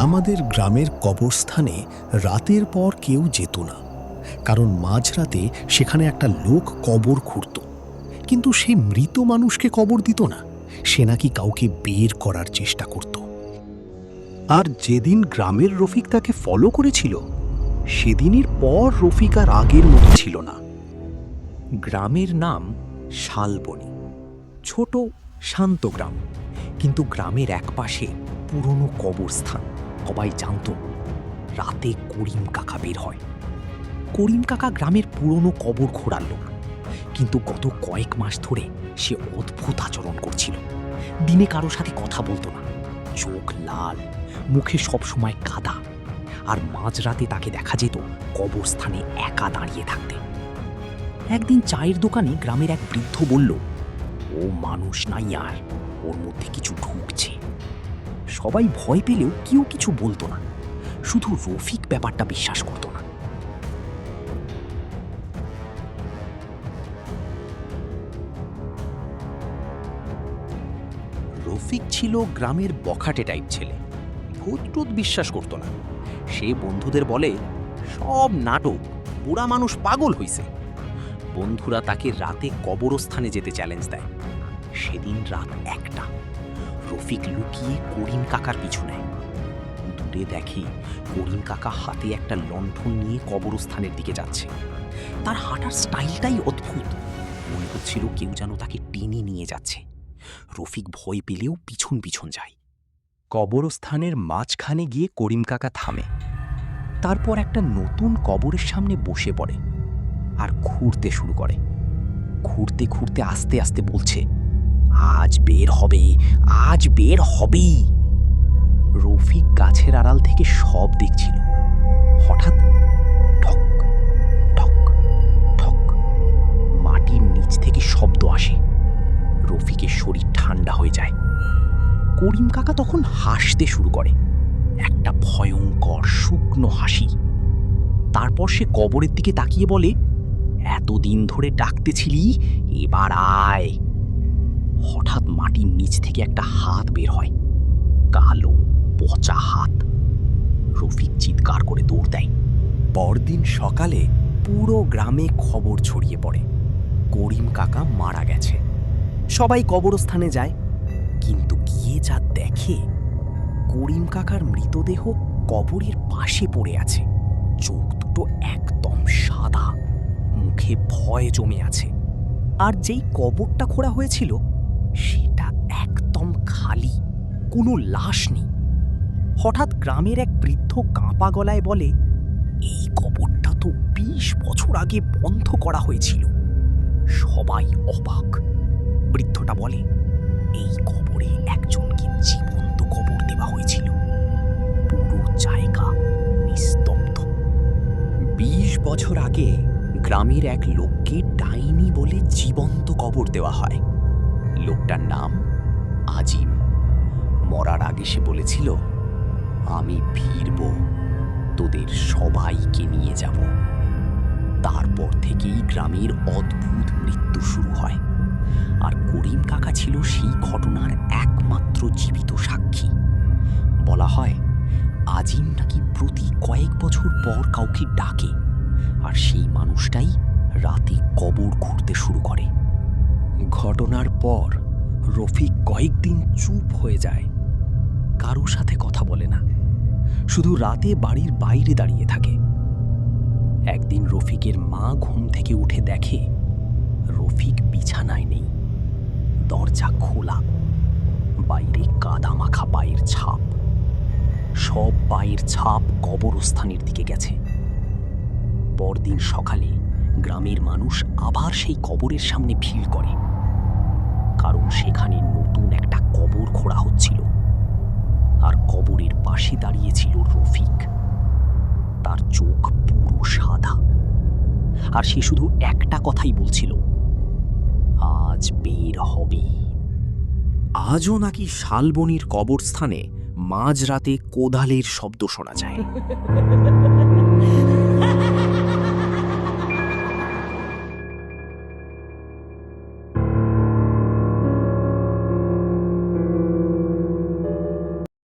আমাদের গ্রামের কবরস্থানে রাতের পর কেউ যেত না, কারণ মাঝরাতে সেখানে একটা লোক কবর খুঁড়ত। কিন্তু সে মৃত মানুষকে কবর দিত না, সে নাকি কাউকে বের করার চেষ্টা করত। আর যেদিন গ্রামের রফিক তাকে ফলো করেছিল, সেদিনের পর রফিক আর আগের মতো ছিল না। গ্রামের নাম শালবনী। ছোট শান্ত গ্রাম, কিন্তু গ্রামের একপাশে পুরনো কবরস্থান। সবাই জানত রাতে করিম কাকা বের হয়। করিম কাকা গ্রামের পুরনো কবর খোঁড়ার লোক, কিন্তু গত কয়েক মাস ধরে সে অদ্ভুত আচরণ করছিল। দিনে কারো সাথে কথা বলতো না, চোখ লাল, মুখে সবসময় কাদা, আর মাঝরাতে তাকে দেখা যেত কবরস্থানে একা দাঁড়িয়ে থাকতে। একদিন চায়ের দোকানে গ্রামের এক বৃদ্ধ বলল, ও মানুষ নাই, আর ওর মধ্যে কিছু ঢুকছে। সবাই ভয় পেলেও কেউ কিছু বলতো না, শুধু রফিক ব্যাপারটা বিশ্বাস করত না। রফিক ছিল গ্রামের বখাটে টাইপ ছেলে, ভূত টুত বিশ্বাস করত না। সে বন্ধুদের বলে, সব নাটক, বুড়া মানুষ পাগল হইছে। বন্ধুরা তাকে রাতে কবরস্থানে যেতে চ্যালেঞ্জ দেয়। সেদিন রাত 1টা। রফিক লুকিয়ে করিম কাকার পিছু নেয়। দূরে দেখে করিম কাকা হাতে একটা লণ্ঠন নিয়ে কবরস্থানের দিকে যাচ্ছে। তার হাঁটার স্টাইলটাই অদ্ভুত, মনে হচ্ছিল কেউ যেন তাকে টেনে নিয়ে যাচ্ছে। রফিক ভয় পেলেও পিছন পিছন যায়। কবরস্থানের মাঝখানে গিয়ে করিম কাকা থামে। তারপর একটা নতুন কবরের সামনে বসে পড়ে আর খুঁড়তে শুরু করে। খুঁড়তে খুঁড়তে আস্তে আস্তে বলছে, আজ বের হবে, আজ বের হবেই। রফিক গাছের আড়াল থেকে সব দেখছিল। হঠাৎ ঠক ঠক ঠক, মাটির নিচ থেকে শব্দ আসে। রফিকের শরীর ঠান্ডা হয়ে যায়। করিম কাকা তখন হাসতে শুরু করে, একটা ভয়ঙ্কর শুকনো হাসি। তারপর সে কবরের দিকে তাকিয়ে বলে, এতদিন ধরে ডাকতেছিলি, এবার আয়। হঠাৎ মাটির নিচ থেকে একটা হাত বের হয়, কালো পচা হাত। রফিক চিৎকার করে দৌড় দেয়। পরদিন সকালে পুরো গ্রামে খবর ছড়িয়ে পড়ে, করিম কাকা মারা গেছে। সবাই কবরস্থানে যায়, কিন্তু গিয়ে যা দেখে, করিম কাকার মৃতদেহ কবরের পাশে পড়ে আছে। চোখ দুটো একদম সাদা, মুখে ভয় জমে আছে। আর যেই কবরটা খোঁড়া হয়েছিল, সেটা একদম খালি, কোনো লাশ নেই। হঠাৎ গ্রামের এক বৃদ্ধ কাঁপা গলায় বলে, এই কবরটা তো 20 বছর আগে বন্ধ করা হয়েছিল। সবাই অবাক। বৃদ্ধটা বলে, এই কবরে একজনকে জীবন্ত কবর দেওয়া হয়েছিল। পুরো জায়গা নিস্তব্ধ। 20 বছর আগে গ্রামের এক লোককে ডাইনি বলে জীবন্ত কবর দেওয়া হয়। লোকটার নাম আজিম। মরার আগে সে বলেছিল, আমি ফিরব, তোদের সবাইকে নিয়ে যাব। তারপর থেকেই গ্রামের অদ্ভুত মৃত্যু শুরু হয়। আর করিম কাকা ছিল সেই ঘটনার একমাত্র জীবিত সাক্ষী। বলা হয়, আজিম নাকি প্রতি কয়েক বছর পর কাউকে ডাকে, আর সেই মানুষটাই রাতে কবর খুঁড়তে শুরু করে। ঘটনার পর রফিক কয়েকদিন চুপ হয়ে যায়, কারো সাথে কথা বলে না, শুধু রাতে বাড়ির বাইরে দাঁড়িয়ে থাকে। একদিন রফিকের মা ঘুম থেকে উঠে দেখে, রফিক বিছানায় নেই, দরজা খোলা, বাইরে কাদা মাখা পায়ের ছাপ। সব পায়ের ছাপ কবরস্থানের দিকে গেছে। পরদিন সকালে গ্রামের মানুষ আবার সেই কবরের সামনে ভিড় করে, কারণ সেখানে নতুন একটা কবর খোঁড়া হচ্ছিল। আর কবরের পাশে দাঁড়িয়েছিল রফিক। তার চোখ পুরো সাদা, আর সে শুধু একটা কথাই বলছিল, আজ বের হবে। আজও নাকি শালবনির কবরস্থানে মাঝরাতে কোদালের শব্দ শোনা যায়।